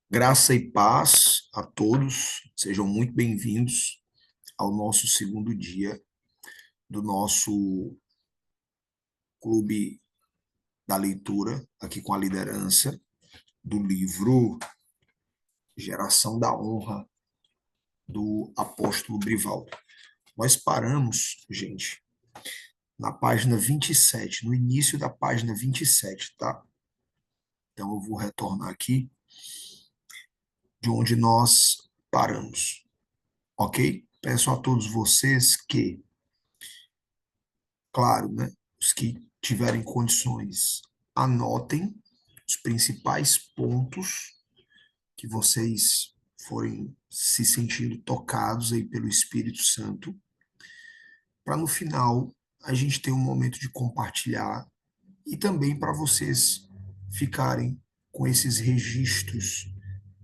Graça e paz a todos, sejam muito bem-vindos ao nosso segundo dia do nosso clube da leitura, aqui com a liderança do livro Geração da Honra, do apóstolo Brivaldo. Nós paramos, gente, na página 27, no início da página 27, tá? Então eu vou retornar aqui de onde nós paramos, ok? Peço a todos vocês que, claro, né, os que tiverem condições, anotem os principais pontos que vocês forem se sentindo tocados aí pelo Espírito Santo, para no final a gente ter um momento de compartilhar e também para vocês ficarem com esses registros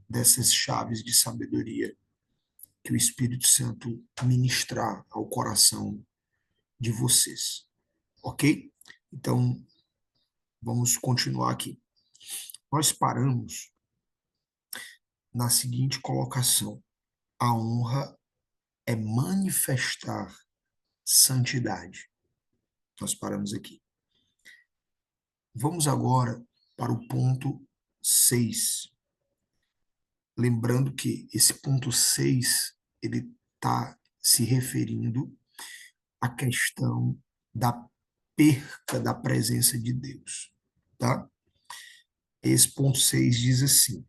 dessas chaves de sabedoria que o Espírito Santo ministrar ao coração de vocês, ok? Então, vamos continuar aqui. Nós paramos na seguinte colocação: a honra é manifestar santidade. Nós paramos aqui. Vamos agora para o ponto 6. Lembrando que esse ponto 6 ele está se referindo à questão da perca da presença de Deus, tá? Esse ponto 6 diz assim: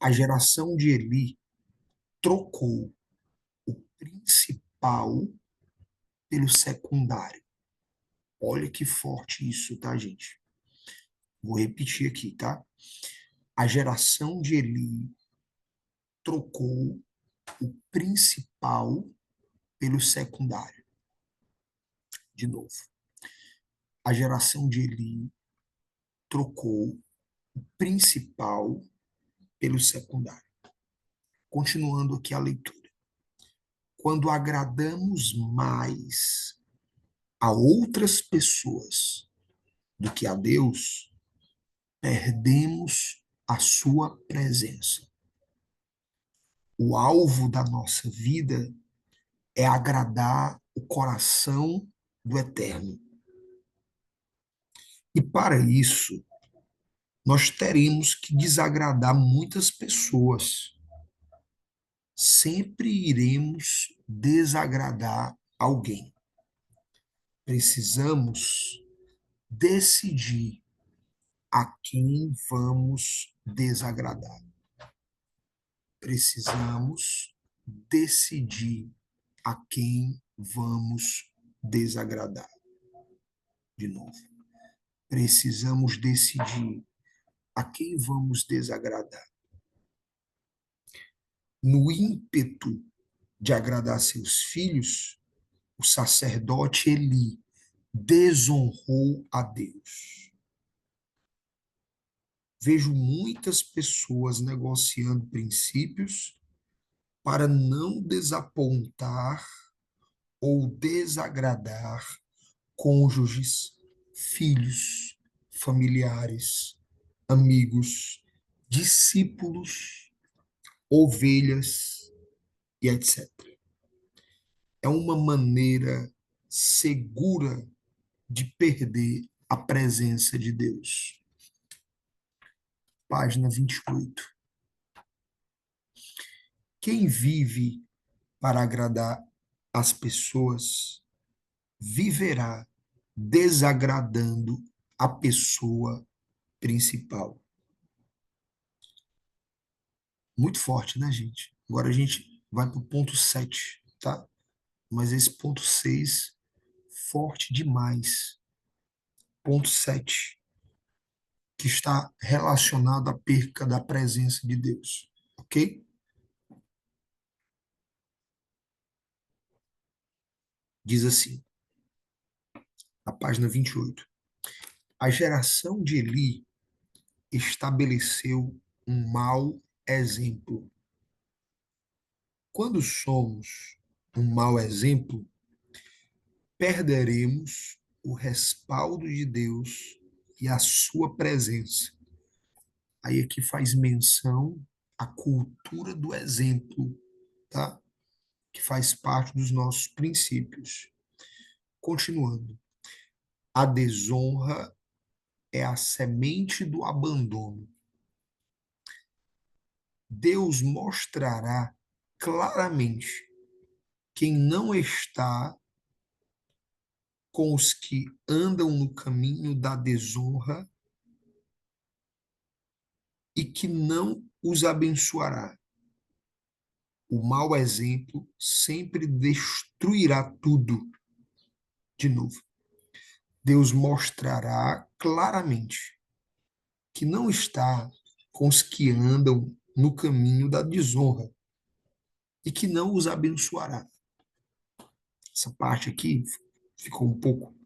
a geração de Eli trocou o principal pelo secundário. Olha que forte isso, tá, gente? Vou repetir aqui, tá? A geração de Eli trocou o principal pelo secundário. De novo. A geração de Eli trocou o principal pelo secundário. Continuando aqui a leitura. Quando agradamos mais a outras pessoas do que a Deus, perdemos a sua presença. O alvo da nossa vida é agradar o coração do Eterno. E para isso, nós teremos que desagradar muitas pessoas. Sempre iremos desagradar alguém. Precisamos decidir a quem vamos desagradar. Precisamos decidir a quem vamos desagradar. De novo. Precisamos decidir a quem vamos desagradar. No ímpeto de agradar seus filhos, o sacerdote Eli desonrou a Deus. Vejo muitas pessoas negociando princípios para não desapontar ou desagradar cônjuges, filhos, familiares, amigos, discípulos, ovelhas e etc. É uma maneira segura de perder a presença de Deus. Página 28. Quem vive para agradar as pessoas viverá desagradando a pessoa principal. Muito forte, né, gente? Agora a gente vai para o ponto 7, tá? Mas esse ponto 6, forte demais. Ponto 7, que está relacionado à perca da presença de Deus, ok? Diz assim, na página 28. A geração de Eli estabeleceu um mau exemplo. Quando somos um mau exemplo, perderemos o respaldo de Deus e a sua presença. Aí aqui faz menção a cultura do exemplo, tá? Que faz parte dos nossos princípios. Continuando. A desonra é a semente do abandono. Deus mostrará claramente quem não está com os que andam no caminho da desonra e que não os abençoará. O mau exemplo sempre destruirá tudo. De novo, Deus mostrará claramente que não está com os que andam no caminho da desonra e que não os abençoará. Essa parte aqui ficou um pouco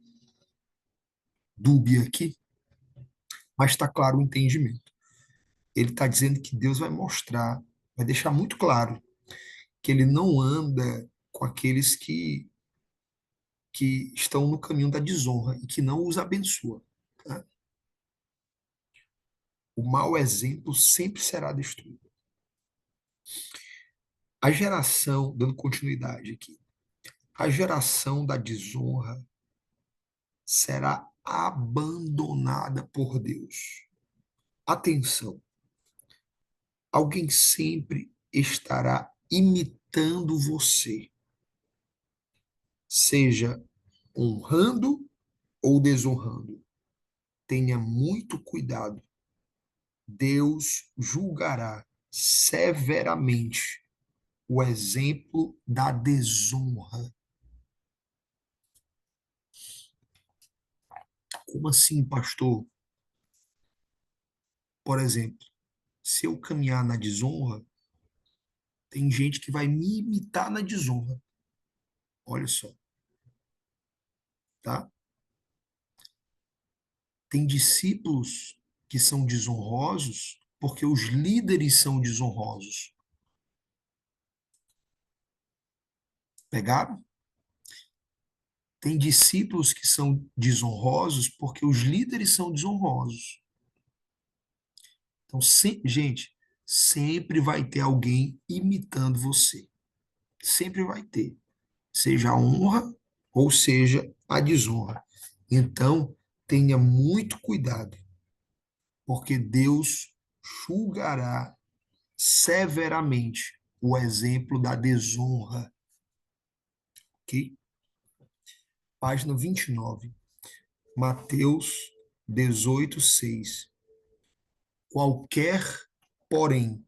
dúbia aqui, mas está claro o entendimento. Ele está dizendo que Deus vai mostrar, vai deixar muito claro que ele não anda com aqueles que estão no caminho da desonra e que não os abençoa. Tá? O mau exemplo sempre será destruído. A geração, dando continuidade aqui, a geração da desonra será abandonada por Deus. Atenção, alguém sempre estará imitando você, seja honrando ou desonrando. Tenha muito cuidado. Deus julgará severamente o exemplo da desonra. Como assim, pastor? Por exemplo, se eu caminhar na desonra, tem gente que vai me imitar na desonra. Olha só, tá? Tem discípulos que são desonrosos porque os líderes são desonrosos. Pegaram? Tem discípulos que são desonrosos porque os líderes são desonrosos. Então, gente, sempre vai ter alguém imitando você. Sempre vai ter. Seja a honra ou seja a desonra. Então, tenha muito cuidado, porque Deus julgará severamente o exemplo da desonra. Ok? Página 29. Mateus 18:6. Qualquer, porém,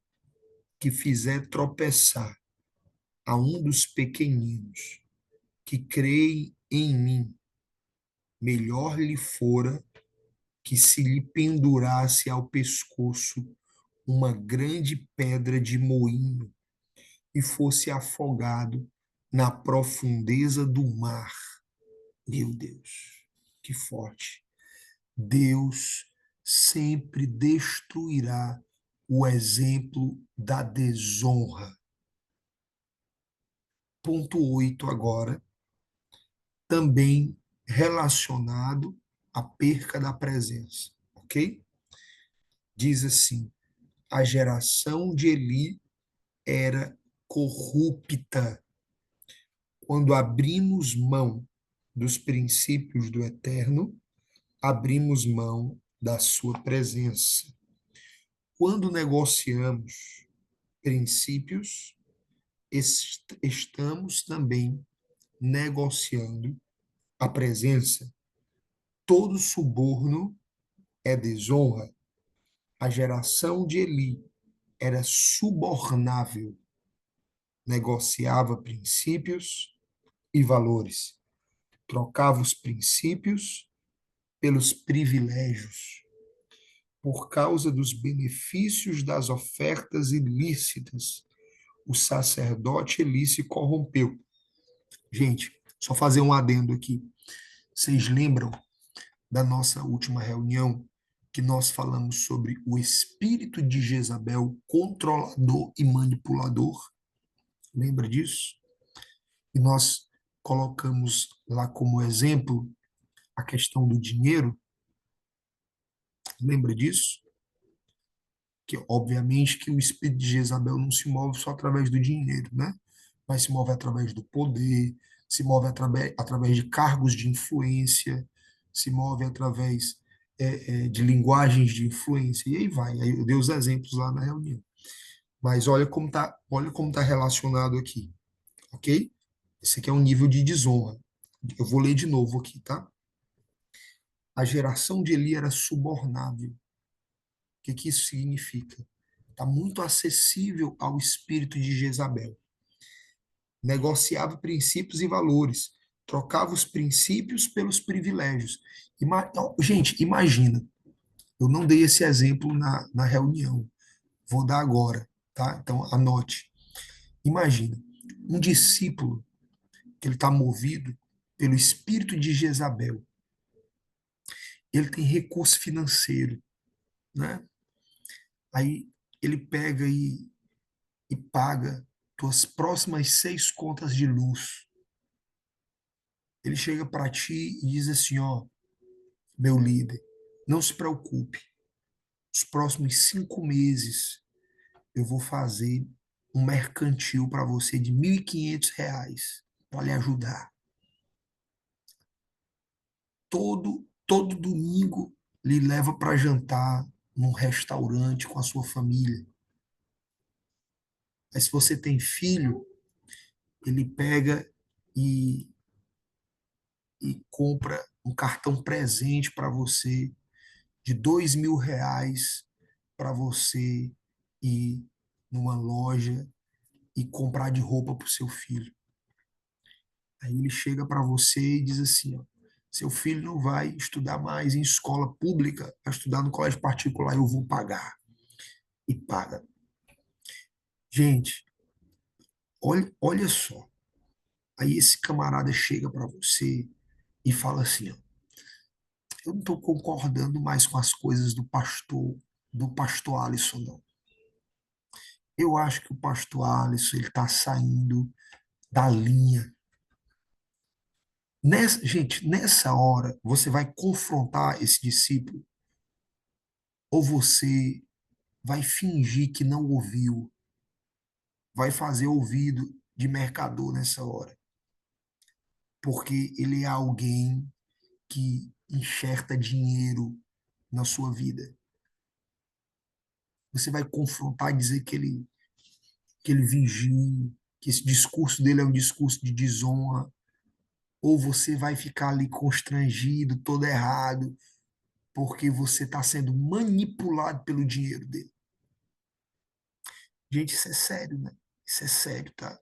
que fizer tropeçar a um dos pequeninos que creem em mim, melhor lhe fora que se lhe pendurasse ao pescoço uma grande pedra de moinho e fosse afogado na profundeza do mar. Meu Deus, que forte. Deus sempre destruirá o exemplo da desonra. Ponto 8 agora, também relacionado à perca da presença, ok? Diz assim: a geração de Eli era corrupta. Quando abrimos mão dos princípios do Eterno, abrimos mão da sua presença. Quando negociamos princípios, estamos também negociando a presença. Todo suborno é desonra. A geração de Eli era subornável, negociava princípios e valores, trocava os princípios pelos privilégios. Por causa dos benefícios das ofertas ilícitas, o sacerdote Eli se corrompeu. Gente, só fazer um adendo aqui. Vocês lembram da nossa última reunião que nós falamos sobre o espírito de Jezabel, controlador e manipulador? Lembra disso? E nós colocamos lá como exemplo a questão do dinheiro. Lembra disso? Que obviamente que o espírito de Jezabel não se move só através do dinheiro, né? Mas se move através do poder, se move através de cargos de influência, se move através de linguagens de influência, e aí vai. Aí eu dei os exemplos lá na reunião. Mas olha como tá relacionado aqui, ok? Esse aqui é um nível de desonra. Eu vou ler de novo aqui, tá? A geração de Eli era subornável. O que que isso significa? Está muito acessível ao espírito de Jezabel. Negociava princípios e valores, trocava os princípios pelos privilégios. Gente, imagina, eu não dei esse exemplo na reunião, vou dar agora, tá? Então, anote. Imagina, um discípulo que ele está movido pelo espírito de Jezabel, ele tem recurso financeiro, né? Aí ele pega e paga tuas próximas 6 contas de luz. Ele chega para ti e diz assim, ó, meu líder, não se preocupe, os próximos 5 meses eu vou fazer um mercantil para você de R$ 1.500 para lhe ajudar. Todo domingo lhe leva para jantar num restaurante com a sua família. Mas se você tem filho, ele pega e, e compra um cartão presente para você de R$ 2.000 para você ir numa loja e comprar de roupa para o seu filho. Aí ele chega para você e diz assim, ó, seu filho não vai estudar mais em escola pública, vai estudar no colégio particular, eu vou pagar. E paga. Gente, olha só. Aí esse camarada chega para você e fala assim, ó, eu não estou concordando mais com as coisas do pastor Alisson, não. Eu acho que o pastor Alisson ele está saindo da linha. Gente, nessa hora, você vai confrontar esse discípulo ou você vai fingir que não ouviu, vai fazer ouvido de mercador nessa hora, porque ele é alguém que enxerta dinheiro na sua vida. Você vai confrontar e dizer que ele vigia, que esse discurso dele é um discurso de desonra, ou você vai ficar ali constrangido, todo errado, porque você está sendo manipulado pelo dinheiro dele. Gente, isso é sério, né? Isso é sério, tá?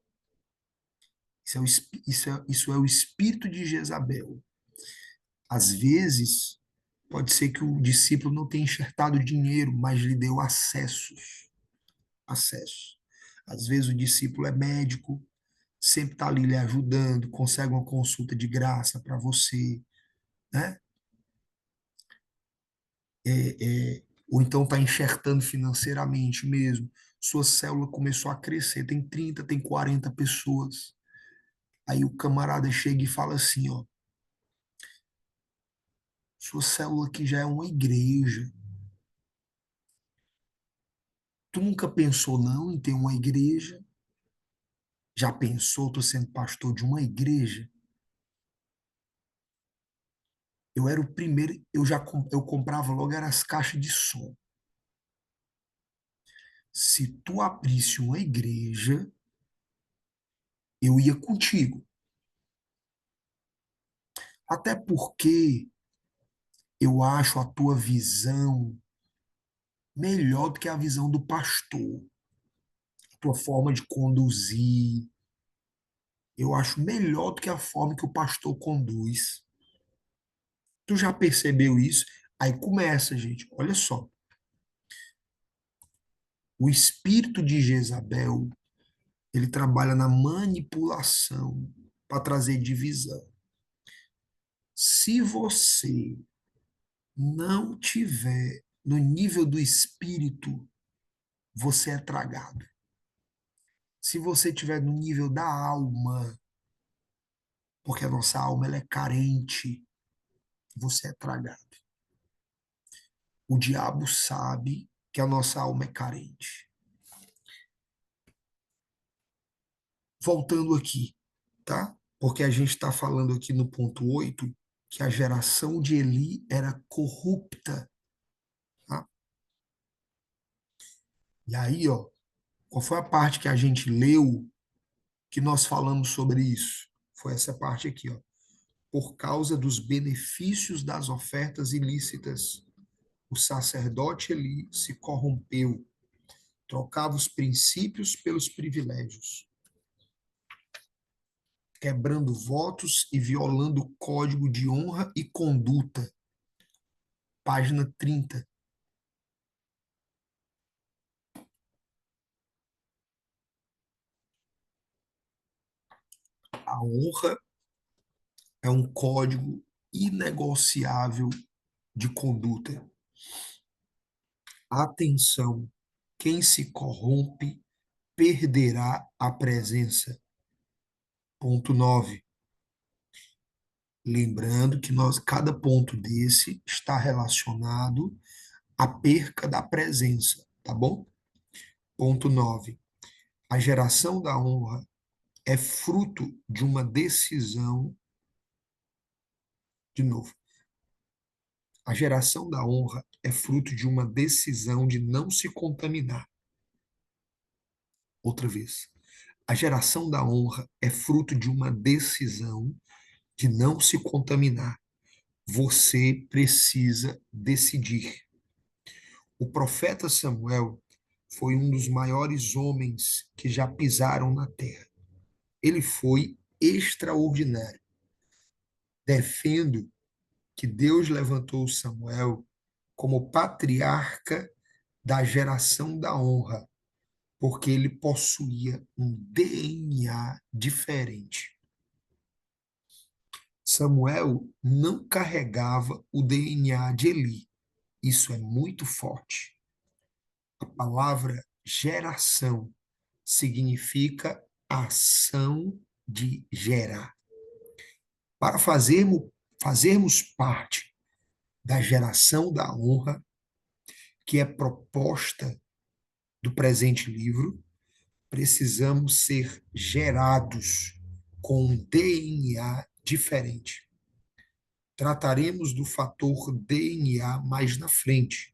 Isso é o espírito de Jezabel. Às vezes, pode ser que o discípulo não tenha enxertado dinheiro, mas lhe deu acessos. Acesso. Às vezes o discípulo é médico, sempre está ali lhe ajudando, consegue uma consulta de graça para você, né? Ou então está enxertando financeiramente mesmo. Sua célula começou a crescer, tem 30, tem 40 pessoas. Aí o camarada chega e fala assim, ó, sua célula aqui já é uma igreja. Tu nunca pensou não em ter uma igreja? Já pensou tu sendo pastor de uma igreja? Eu era o primeiro, eu comprava logo era as caixas de som. Se tu abrisse uma igreja, eu ia contigo. Até porque eu acho a tua visão melhor do que a visão do pastor. A tua forma de conduzir, eu acho melhor do que a forma que o pastor conduz. Tu já percebeu isso? Aí começa, gente, olha só. O espírito de Jezabel, ele trabalha na manipulação para trazer divisão. Se você não tiver no nível do espírito, você é tragado. Se você tiver no nível da alma, porque a nossa alma ela é carente, você é tragado. O diabo sabe, que a nossa alma é carente. Voltando aqui, tá? Porque a gente está falando aqui no ponto 8 que a geração de Eli era corrupta, tá? E aí, ó, qual foi a parte que a gente leu que nós falamos sobre isso? Foi essa parte aqui, ó. Por causa dos benefícios das ofertas ilícitas, o sacerdote Eli se corrompeu, trocava os princípios pelos privilégios, quebrando votos e violando o código de honra e conduta. Página 30. A honra é um código inegociável de conduta. Atenção, quem se corrompe perderá a presença. Ponto 9. Lembrando que cada ponto desse está relacionado à perca da presença, tá bom? Ponto 9. A geração da honra é fruto de uma decisão, de novo, a geração da honra é fruto de uma decisão de não se contaminar. Outra vez. A geração da honra é fruto de uma decisão de não se contaminar. Você precisa decidir. O profeta Samuel foi um dos maiores homens que já pisaram na terra. Ele foi extraordinário. Defendo que Deus levantou Samuel como patriarca da geração da honra, porque ele possuía um DNA diferente. Samuel não carregava o DNA de Eli. Isso é muito forte. A palavra geração significa ação de gerar. Para fazermos parte da geração da honra, que é proposta do presente livro, precisamos ser gerados com um DNA diferente. Trataremos do fator DNA mais na frente,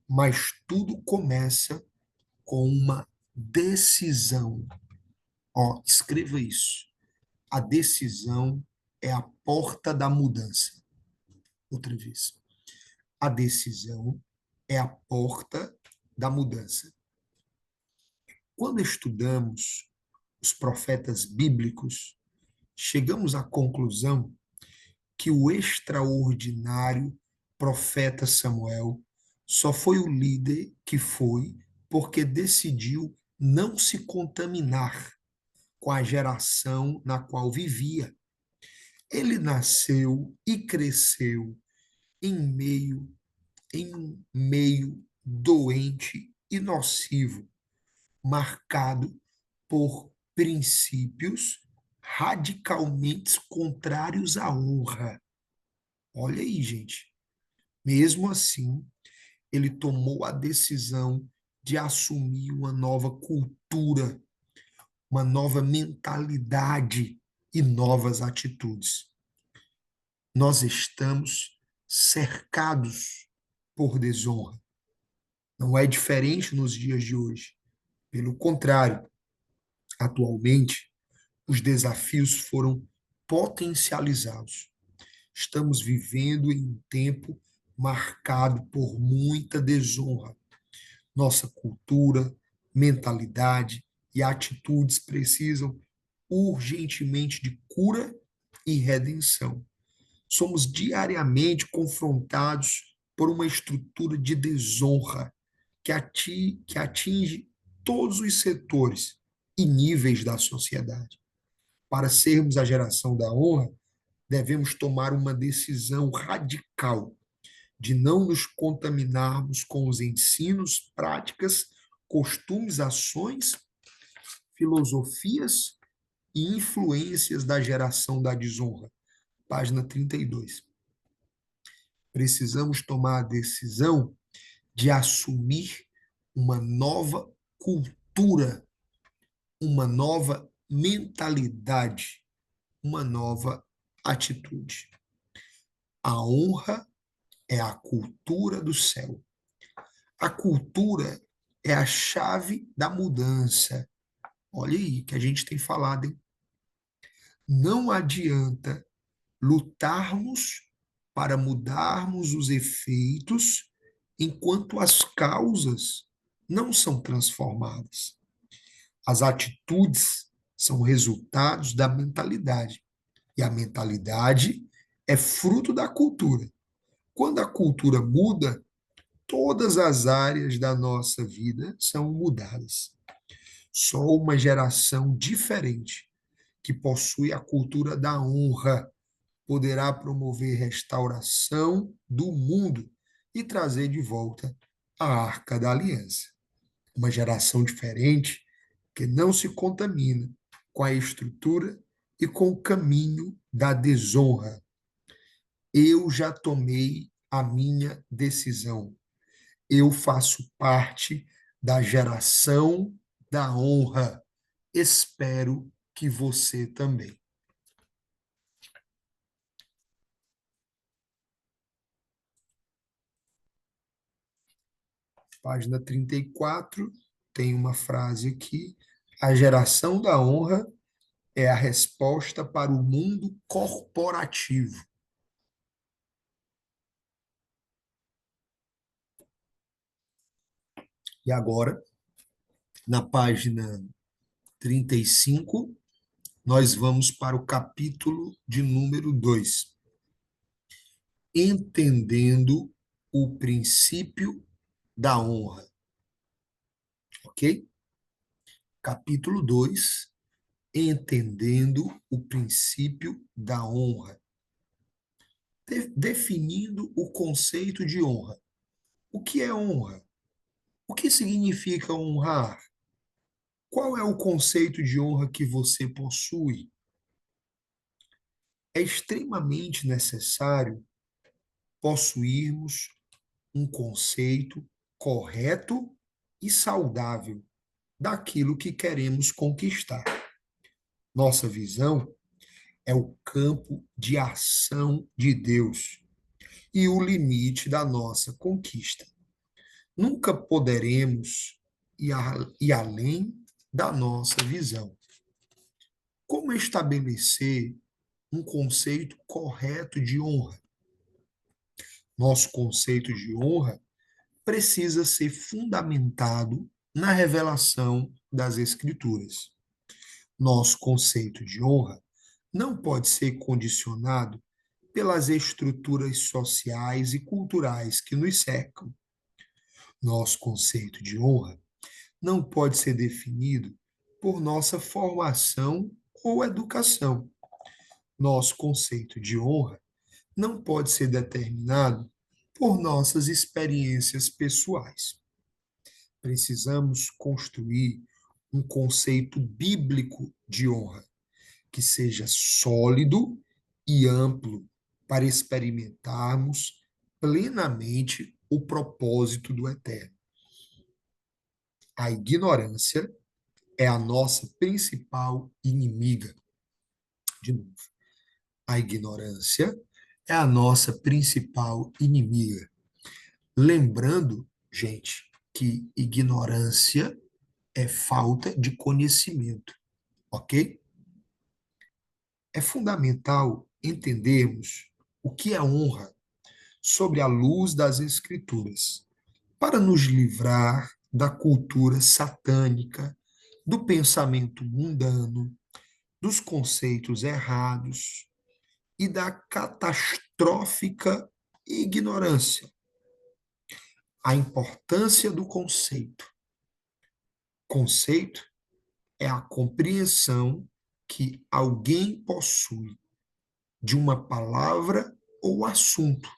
mas tudo começa com uma decisão. Ó, escreva isso. A decisão é a porta da mudança. Outra vez. A decisão é a porta da mudança. Quando estudamos os profetas bíblicos, chegamos à conclusão que o extraordinário profeta Samuel só foi o líder que foi porque decidiu não se contaminar com a geração na qual vivia. Ele nasceu e cresceu em um meio doente e nocivo, marcado por princípios radicalmente contrários à honra. Olha aí, gente. Mesmo assim, ele tomou a decisão de assumir uma nova cultura, uma nova mentalidade e novas atitudes. Nós estamos cercados por desonra. Não é diferente nos dias de hoje. Pelo contrário, atualmente, os desafios foram potencializados. Estamos vivendo em um tempo marcado por muita desonra. Nossa cultura, mentalidade e atitudes precisam urgentemente de cura e redenção. Somos diariamente confrontados por uma estrutura de desonra que atinge todos os setores e níveis da sociedade. Para sermos a geração da honra, devemos tomar uma decisão radical de não nos contaminarmos com os ensinos, práticas, costumes, ações, filosofias e influências da geração da desonra. Página 32. Precisamos tomar a decisão de assumir uma nova cultura, uma nova mentalidade, uma nova atitude. A honra é a cultura do céu. A cultura é a chave da mudança. Olha aí que a gente tem falado, hein? Não adianta lutarmos para mudarmos os efeitos enquanto as causas não são transformadas. As atitudes são resultados da mentalidade. E a mentalidade é fruto da cultura. Quando a cultura muda, todas as áreas da nossa vida são mudadas. Só uma geração diferente, que possui a cultura da honra, poderá promover restauração do mundo e trazer de volta a Arca da Aliança. Uma geração diferente que não se contamina com a estrutura e com o caminho da desonra. Eu já tomei a minha decisão. Eu faço parte da geração da honra. Espero que você também. Página 34 tem uma frase aqui. A geração da honra é a resposta para o mundo corporativo. E agora, na página 35, nós vamos para o capítulo de número 2. Entendendo o princípio da honra. Ok? Capítulo 2, entendendo o princípio da honra. Definindo o conceito de honra. O que é honra? O que significa honrar? Qual é o conceito de honra que você possui? É extremamente necessário possuirmos um conceito correto e saudável daquilo que queremos conquistar. Nossa visão é o campo de ação de Deus e o limite da nossa conquista. Nunca poderemos ir além da nossa visão. Como estabelecer um conceito correto de honra? Nosso conceito de honra precisa ser fundamentado na revelação das Escrituras. Nosso conceito de honra não pode ser condicionado pelas estruturas sociais e culturais que nos cercam. Nosso conceito de honra não pode ser definido por nossa formação ou educação. Nosso conceito de honra não pode ser determinado por nossas experiências pessoais. Precisamos construir um conceito bíblico de honra que seja sólido e amplo para experimentarmos plenamente o propósito do Eterno. A ignorância é a nossa principal inimiga. De novo, a ignorância é a nossa principal inimiga. Lembrando, gente, que ignorância é falta de conhecimento, ok? É fundamental entendermos o que é honra sob a luz das Escrituras, para nos livrar da cultura satânica, do pensamento mundano, dos conceitos errados e da catastrófica ignorância. A importância do conceito. Conceito é a compreensão que alguém possui de uma palavra ou assunto,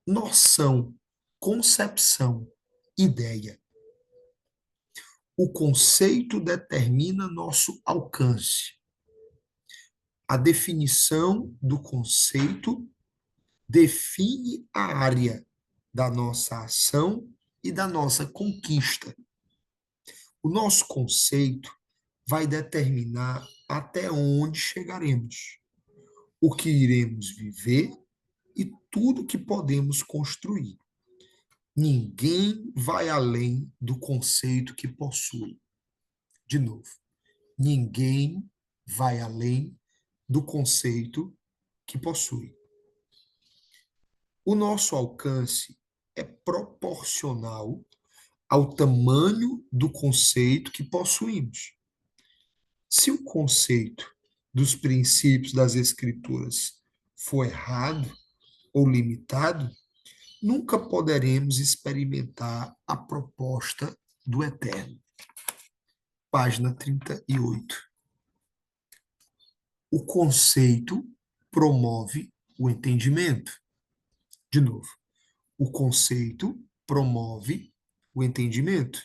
noção, concepção, ideia. O conceito determina nosso alcance. A definição do conceito define a área da nossa ação e da nossa conquista. O nosso conceito vai determinar até onde chegaremos, o que iremos viver e tudo que podemos construir. Ninguém vai além do conceito que possui. De novo, ninguém vai além do conceito que possui. O nosso alcance é proporcional ao tamanho do conceito que possuímos. Se o conceito dos princípios das Escrituras for errado ou limitado, nunca poderemos experimentar a proposta do eterno. Página 38. O conceito promove o entendimento. De novo, o conceito promove o entendimento.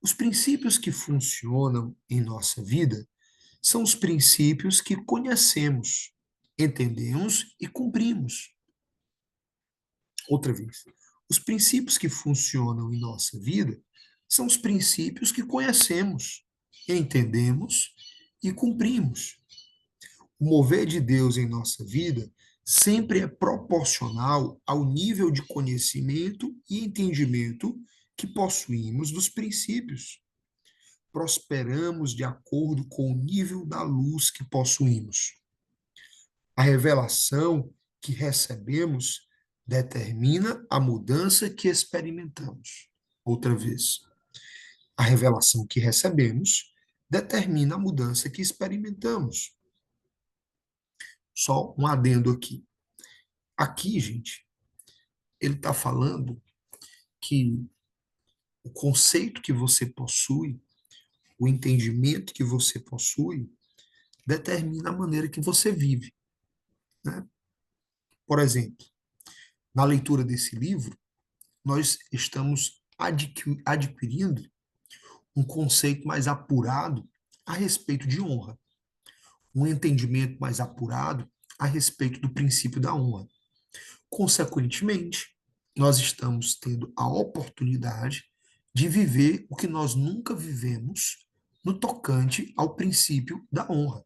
Os princípios que funcionam em nossa vida são os princípios que conhecemos, entendemos e cumprimos. Outra vez, os princípios que funcionam em nossa vida são os princípios que conhecemos, entendemos e cumprimos. O mover de Deus em nossa vida sempre é proporcional ao nível de conhecimento e entendimento que possuímos dos princípios. Prosperamos de acordo com o nível da luz que possuímos. A revelação que recebemos determina a mudança que experimentamos. Outra vez, a revelação que recebemos determina a mudança que experimentamos. Só um adendo aqui. Aqui, gente, ele está falando que o conceito que você possui, o entendimento que você possui, determina a maneira que você vive, né? Por exemplo, na leitura desse livro, nós estamos adquirindo um conceito mais apurado a respeito de honra, um entendimento mais apurado a respeito do princípio da honra. Consequentemente, nós estamos tendo a oportunidade de viver o que nós nunca vivemos no tocante ao princípio da honra.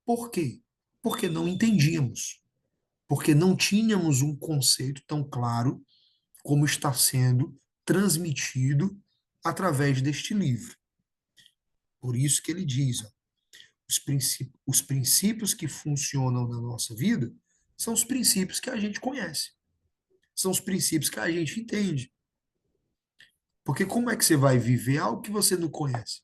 Por quê? Porque não entendíamos, porque não tínhamos um conceito tão claro como está sendo transmitido através deste livro. Por isso que ele diz, ó, os princípios que funcionam na nossa vida são os princípios que a gente conhece, são os princípios que a gente entende. Porque como é que você vai viver algo que você não conhece?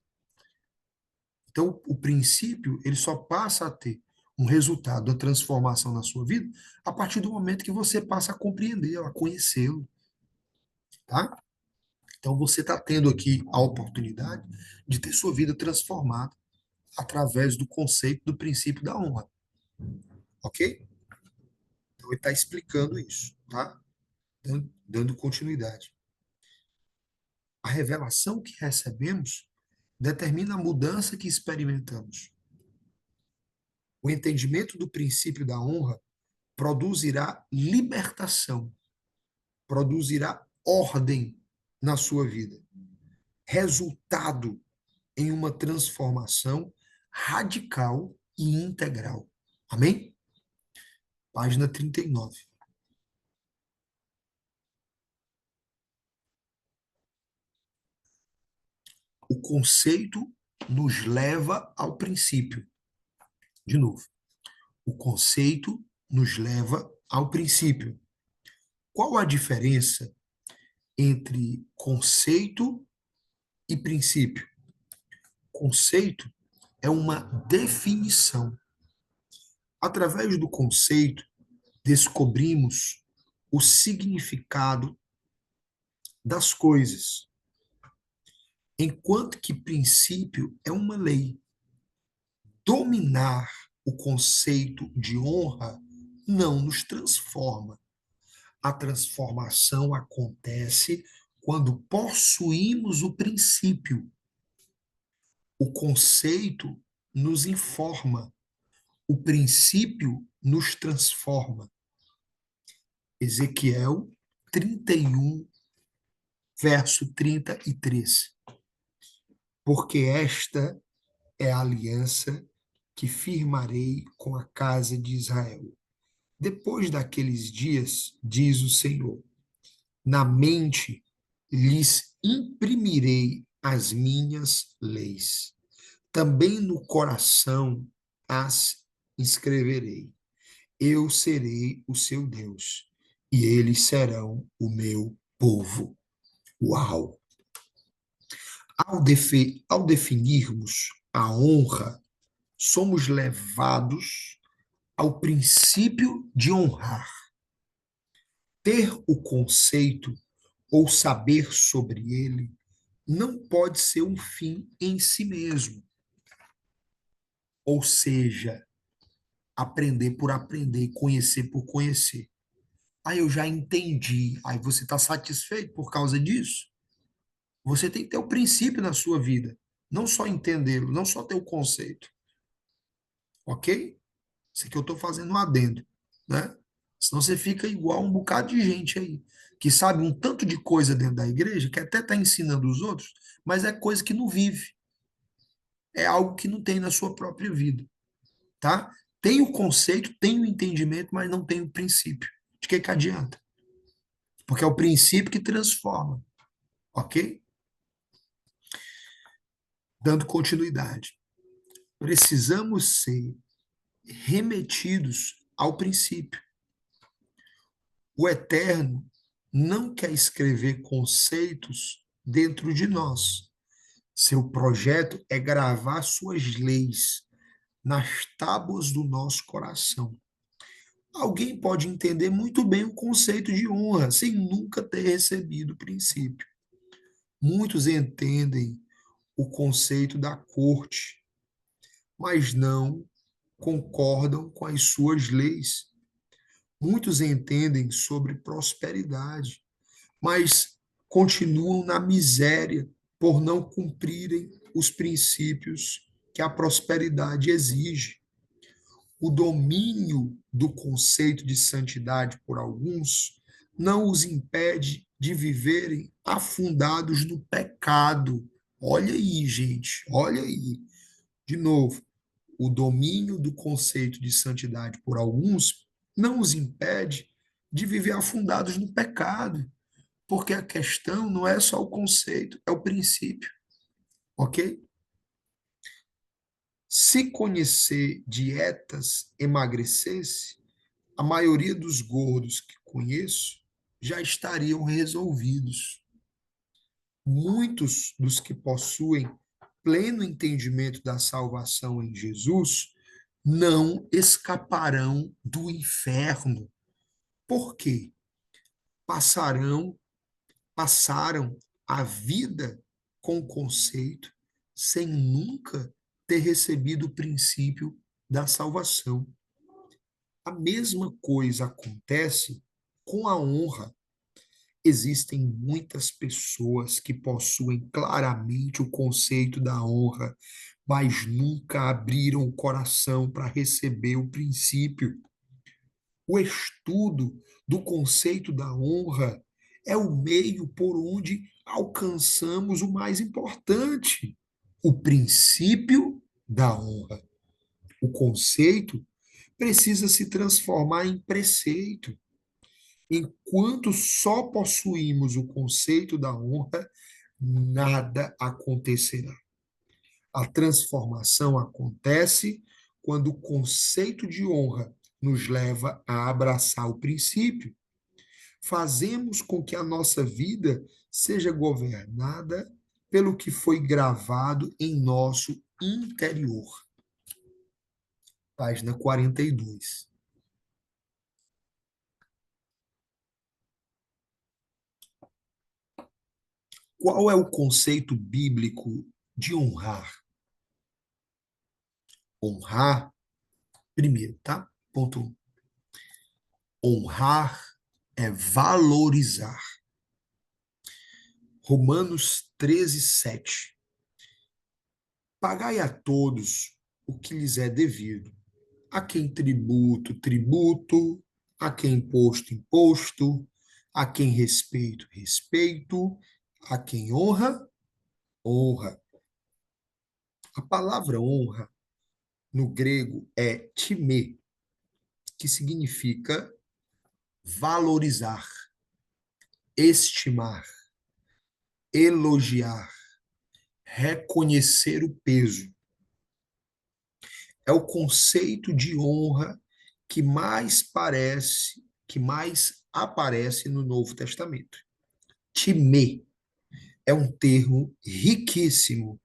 Então, o princípio, ele só passa a ter um resultado da transformação na sua vida a partir do momento que você passa a compreendê-lo, a conhecê-lo, tá? Então, você está tendo aqui a oportunidade de ter sua vida transformada através do conceito do princípio da honra, ok? Então, ele está explicando isso, tá? Dando continuidade. A revelação que recebemos determina a mudança que experimentamos. O entendimento do princípio da honra produzirá libertação, produzirá ordem na sua vida, resultado em uma transformação radical e integral. Amém? Página 39. O conceito nos leva ao princípio. De novo, o conceito nos leva ao princípio. Qual a diferença entre conceito e princípio? Conceito é uma definição. Através do conceito, descobrimos o significado das coisas, enquanto que princípio é uma lei. Dominar o conceito de honra não nos transforma. A transformação acontece quando possuímos o princípio. O conceito nos informa, o princípio nos transforma. Ezequiel 31, verso 33. porque esta é a aliança que firmarei com a casa de Israel. Depois daqueles dias, diz o Senhor, na mente lhes imprimirei as minhas leis. Também no coração as escreverei. Eu serei o seu Deus, e eles serão o meu povo. Uau! Ao definirmos a honra, somos levados ao princípio de honrar. Ter o conceito ou saber sobre ele não pode ser um fim em si mesmo. Ou seja, aprender por aprender, conhecer por conhecer. Aí eu já entendi. Aí você está satisfeito por causa disso? Você tem que ter o princípio na sua vida, não só entendê-lo, não só ter o conceito, ok? Isso aqui eu estou fazendo um adendo, né? Senão você fica igual um bocado de gente aí, que sabe um tanto de coisa dentro da igreja, que até está ensinando os outros, mas é coisa que não vive, é algo que não tem na sua própria vida, tá? Tem o conceito, tem o entendimento, mas não tem o princípio. De que adianta? Porque é o princípio que transforma, ok? Dando continuidade. Precisamos ser remetidos ao princípio. O Eterno não quer escrever conceitos dentro de nós. Seu projeto é gravar suas leis nas tábuas do nosso coração. Alguém pode entender muito bem o conceito de honra sem nunca ter recebido o princípio. Muitos entendem o conceito da corte, mas não concordam com as suas leis. Muitos entendem sobre prosperidade, mas continuam na miséria por não cumprirem os princípios que a prosperidade exige. O domínio do conceito de santidade por alguns não os impede de viverem afundados no pecado. Olha aí, gente, olha aí. De novo, o domínio do conceito de santidade por alguns não os impede de viver afundados no pecado, porque a questão não é só o conceito, é o princípio, ok? Se conhecer dietas emagrecesse, a maioria dos gordos que conheço já estariam resolvidos. Muitos dos que possuem pleno entendimento da salvação em Jesus não escaparão do inferno. Por quê? Passarão, passaram a vida com o conceito sem nunca ter recebido o princípio da salvação. A mesma coisa acontece com a honra. Existem muitas pessoas que possuem claramente o conceito da honra, mas nunca abriram o coração para receber o princípio. O estudo do conceito da honra é o meio por onde alcançamos o mais importante, o princípio da honra. O conceito precisa se transformar em preceito. Enquanto só possuímos o conceito da honra, nada acontecerá. A transformação acontece quando o conceito de honra nos leva a abraçar o princípio. Fazemos com que a nossa vida seja governada pelo que foi gravado em nosso interior. Página 42. Qual é o conceito bíblico de honrar? Honrar, primeiro, tá? Ponto 1. Honrar é valorizar. Romanos 13, 7. Pagai a todos o que lhes é devido. A quem tributo, tributo. A quem imposto, imposto. A quem respeito, respeito. A quem honra, honra. A palavra honra, no grego, é timê, que significa valorizar, estimar, elogiar, reconhecer o peso. É o conceito de honra que mais aparece no Novo Testamento. Timê é um termo riquíssimo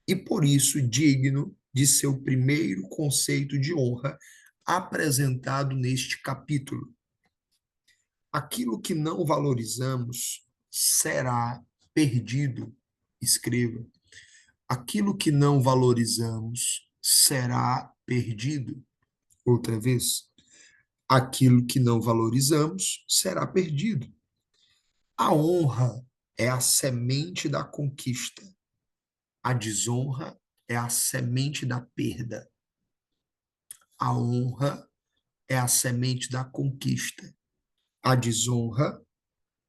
e, por isso, digno de ser o primeiro conceito de honra apresentado neste capítulo. Aquilo que não valorizamos será perdido. Escreva. Aquilo que não valorizamos será perdido. Outra vez. Aquilo que não valorizamos será perdido. A honra é a semente da conquista. A desonra é a semente da perda. A honra é a semente da conquista. A desonra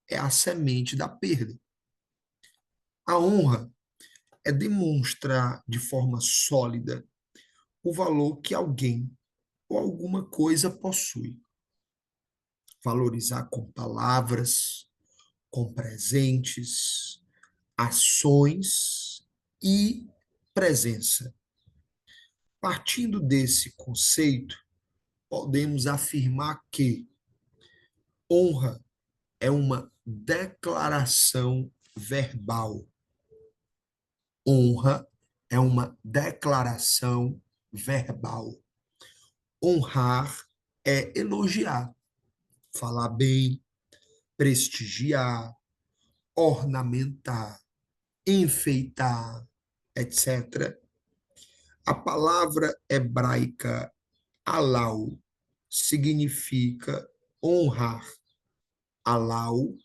é a semente da perda. A honra é demonstrar de forma sólida o valor que alguém ou alguma coisa possui. Valorizar com palavras, com presentes, ações e presença. Partindo desse conceito, podemos afirmar que honra é uma declaração verbal. Honra é uma declaração verbal. Honrar é elogiar, falar bem, prestigiar, ornamentar, enfeitar, etc. A palavra hebraica alau significa honrar. Alau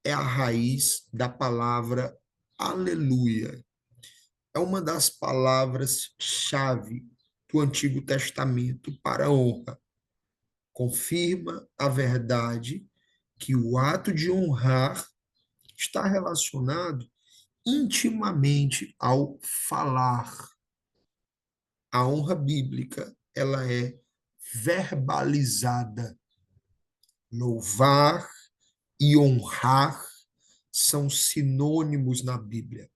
é a raiz da palavra aleluia. É uma das palavras-chave do Antigo Testamento para honra. Confirma a verdade que o ato de honrar está relacionado intimamente ao falar. A honra bíblica, ela é verbalizada. Louvar e honrar são sinônimos na Bíblia.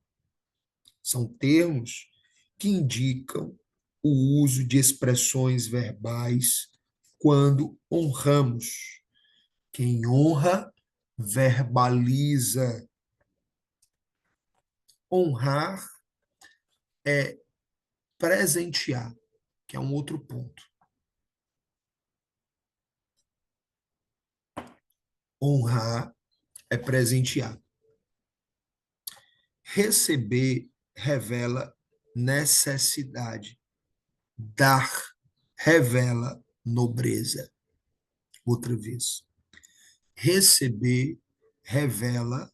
São termos que indicam o uso de expressões verbais quando honramos. Quem honra, verbaliza. Honrar é presentear, que é um outro ponto. Honrar é presentear. Receber revela necessidade. Dar revela nobreza. Outra vez. Receber revela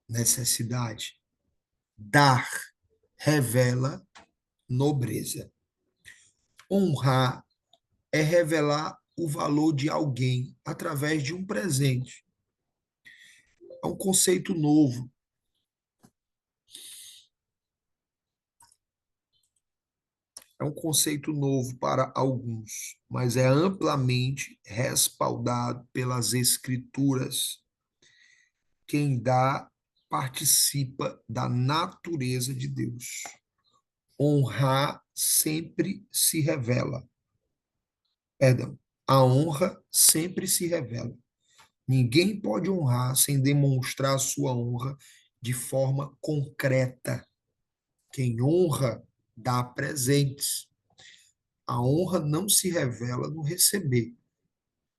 necessidade. Dar revela nobreza. Honrar é revelar o valor de alguém através de um presente. É um conceito novo. É um conceito novo para alguns, mas é amplamente respaldado pelas Escrituras. Quem dá participa da natureza de Deus. Honrar sempre se revela. Perdão, a honra sempre se revela. Ninguém pode honrar sem demonstrar sua honra de forma concreta. Quem honra dá presentes. A honra não se revela no receber.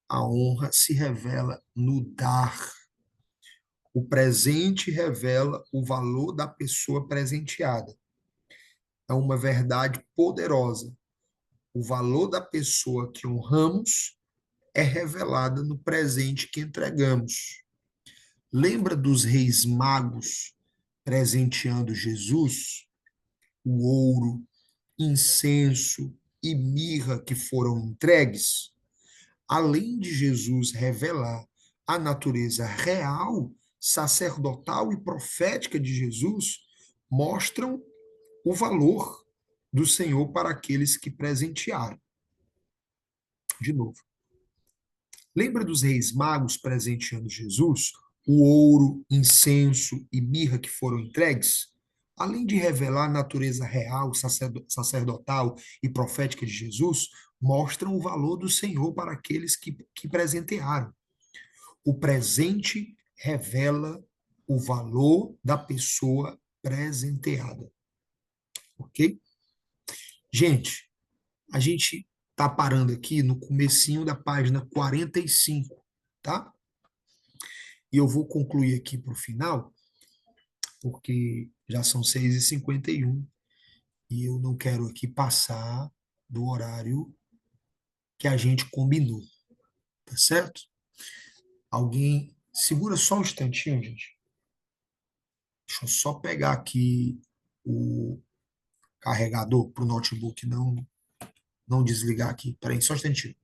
A honra se revela no dar. O presente revela o valor da pessoa presenteada. É uma verdade poderosa. O valor da pessoa que honramos é revelada no presente que entregamos. Lembra dos reis magos presenteando Jesus? O ouro, incenso e mirra que foram entregues? Além de Jesus revelar a natureza real, sacerdotal e profética de Jesus, mostram o valor. do Senhor para aqueles que presentearam. De novo. Lembra dos reis magos presenteando Jesus? O ouro, incenso e mirra que foram entregues? Além de revelar a natureza real, sacerdotal e profética de Jesus, mostram o valor do Senhor para aqueles que presentearam. O presente revela o valor da pessoa presenteada. Ok? Gente, a gente tá parando aqui no comecinho da página 45, tá? E eu vou concluir aqui para o final, porque já são 6h51 e eu não quero aqui passar do horário que a gente combinou, tá certo? Alguém segura só um instantinho, gente. Deixa eu só pegar aqui o carregador para o notebook não desligar aqui. Peraí, só um instantinho.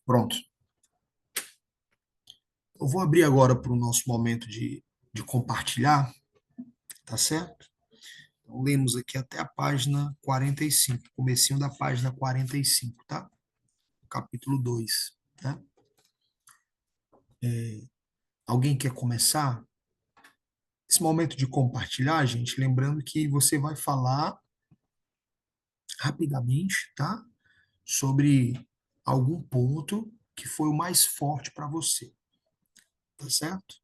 Pronto. Eu vou abrir agora para o nosso momento de compartilhar, tá certo? Então, lemos aqui até a página 45, comecinho da página 45, tá? Capítulo 2, né? Alguém quer começar? Esse momento de compartilhar, gente, lembrando que você vai falar rapidamente, tá? Sobre algum ponto que foi o mais forte para você, tá certo?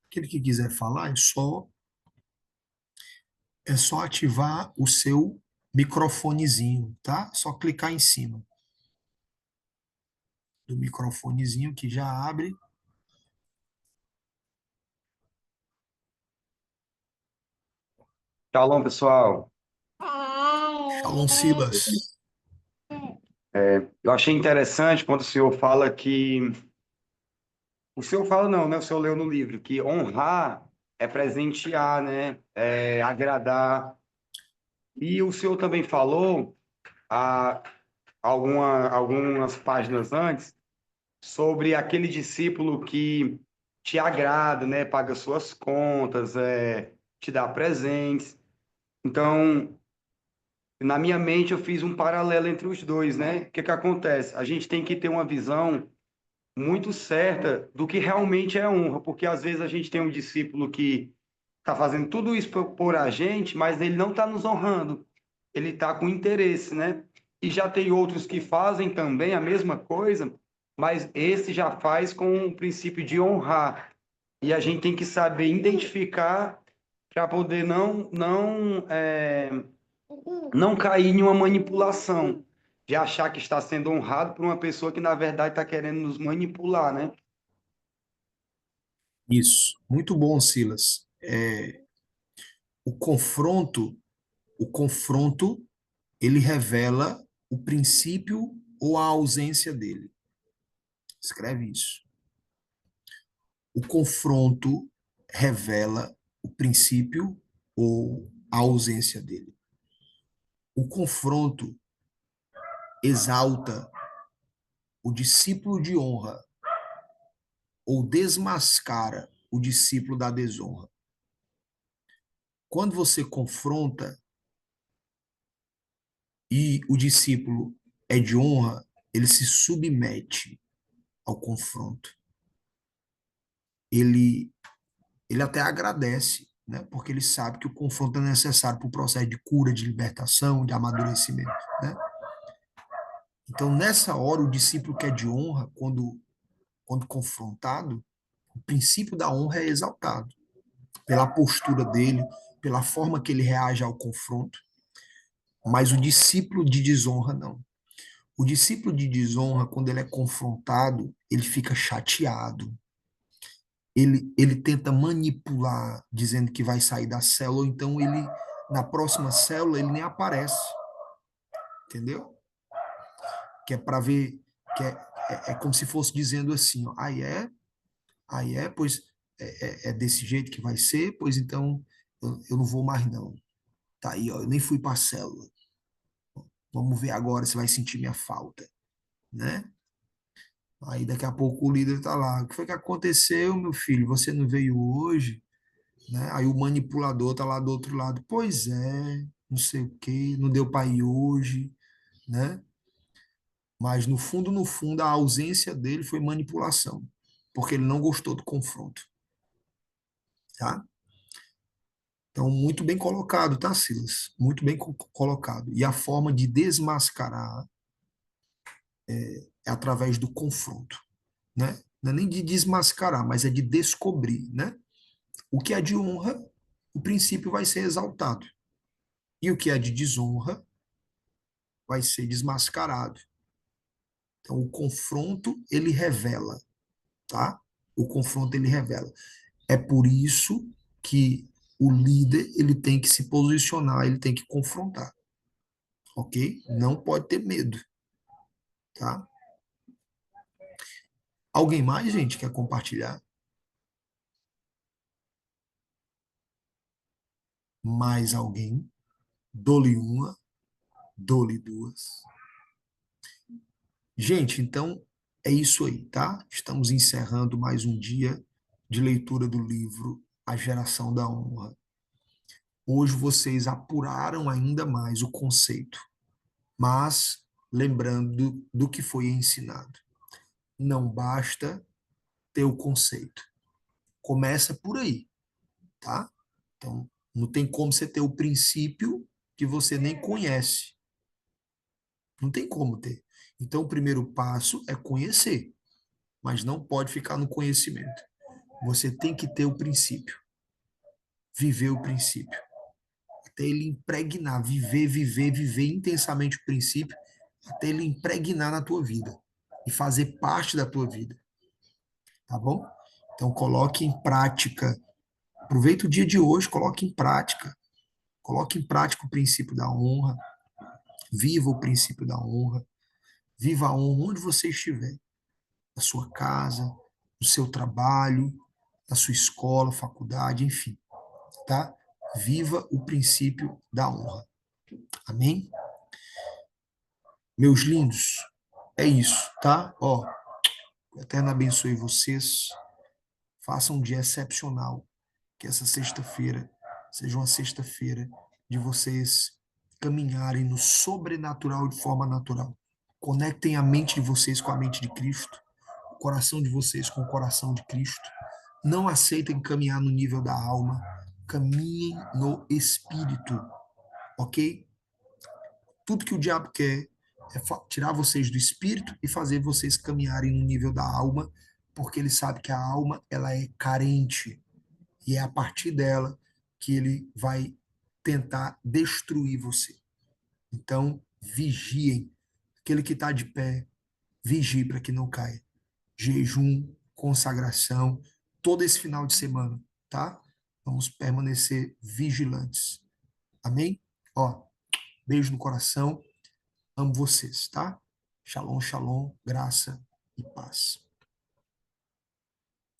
Aquele que quiser falar é só ativar o seu microfonezinho, tá? Só clicar em cima do microfonezinho que já abre. Shalom, pessoal. Shalom, Silas. Eu achei interessante quando o senhor fala que. O senhor fala, não, né? O senhor leu no livro que honrar é presentear, né? É agradar. E o senhor também falou, há algumas páginas antes, sobre aquele discípulo que te agrada, né? Paga suas contas, te dá presentes. Então, na minha mente, eu fiz um paralelo entre os dois, né? O que que acontece? A gente tem que ter uma visão muito certa do que realmente é honra, porque às vezes a gente tem um discípulo que está fazendo tudo isso por a gente, mas ele não está nos honrando, ele está com interesse, né? E já tem outros que fazem também a mesma coisa, mas esse já faz com o princípio de honrar. E a gente tem que saber identificar para poder não cair em uma manipulação, de achar que está sendo honrado por uma pessoa que, na verdade, está querendo nos manipular, né? Isso. Muito bom, Silas. O confronto, o confronto, ele revela o princípio ou a ausência dele. Escreve isso. O confronto revela o princípio ou a ausência dele. O confronto exalta o discípulo de honra ou desmascara o discípulo da desonra. Quando você confronta e o discípulo é de honra, ele se submete ao confronto. Ele, ele até agradece, né? Porque ele sabe que o confronto é necessário para o processo de cura, de libertação, de amadurecimento, né? Então, nessa hora, o discípulo que é de honra, quando confrontado, o princípio da honra é exaltado pela postura dele, pela forma que ele reage ao confronto, mas o discípulo de desonra não. O discípulo de desonra, quando ele é confrontado, ele fica chateado, ele tenta manipular, dizendo que vai sair da célula, ou então ele, na próxima célula, ele nem aparece, entendeu? Que é para ver, que é como se fosse dizendo assim, ó, aí é, pois é desse jeito que vai ser, pois então eu não vou mais não. Tá aí, ó, eu nem fui para a célula. Vamos ver agora se vai sentir minha falta, né? Aí daqui a pouco o líder tá lá. O que foi que aconteceu, meu filho? Você não veio hoje, né? Aí o manipulador tá lá do outro lado. Pois é, não sei o quê, não deu para ir hoje, né? Mas no fundo, a ausência dele foi manipulação, porque ele não gostou do confronto, tá? Então, muito bem colocado, tá, Silas? Muito bem colocado. E a forma de desmascarar é através do confronto, né? Não é nem de desmascarar, mas é de descobrir, né? O que é de honra, o princípio vai ser exaltado. E o que é de desonra vai ser desmascarado. Então, o confronto, ele revela, tá? O confronto, ele revela. É por isso que o líder, ele tem que se posicionar, ele tem que confrontar, ok? Não pode ter medo, tá? Alguém mais, gente, quer compartilhar? Mais alguém? Dou-lhe uma, dou-lhe duas. Gente, então é isso aí, tá? Estamos encerrando mais um dia de leitura do livro A Geração da Honra. Hoje vocês apuraram ainda mais o conceito, mas lembrando do que foi ensinado. Não basta ter o conceito. Começa por aí, tá? Então, não tem como você ter o princípio que você nem conhece. Não tem como ter. Então, o primeiro passo é conhecer, mas não pode ficar no conhecimento. Você tem que ter o princípio, viver o princípio, até ele impregnar, viver intensamente o princípio, até ele impregnar na tua vida e fazer parte da tua vida, tá bom? Então, coloque em prática. Aproveita o dia de hoje, coloque em prática. Coloque em prática o princípio da honra, viva o princípio da honra, viva a honra onde você estiver, na sua casa, no seu trabalho, na sua escola, faculdade, enfim, tá? Viva o princípio da honra. Amém? Meus lindos, é isso, tá? Ó, o Eterno abençoe vocês. Façam um dia excepcional. Que essa sexta-feira seja uma sexta-feira de vocês caminharem no sobrenatural de forma natural. Conectem a mente de vocês com a mente de Cristo, o coração de vocês com o coração de Cristo. Não aceitem caminhar no nível da alma. Caminhem no espírito, ok? Tudo que o diabo quer é tirar vocês do espírito e fazer vocês caminharem no nível da alma, porque ele sabe que a alma ela é carente e é a partir dela que ele vai tentar destruir você. Então, vigiem. Aquele que está de pé, vigie para que não caia. Jejum, consagração, todo esse final de semana, tá? Vamos permanecer vigilantes. Amém? Ó, beijo no coração. Amo vocês, tá? Shalom, shalom, graça e paz.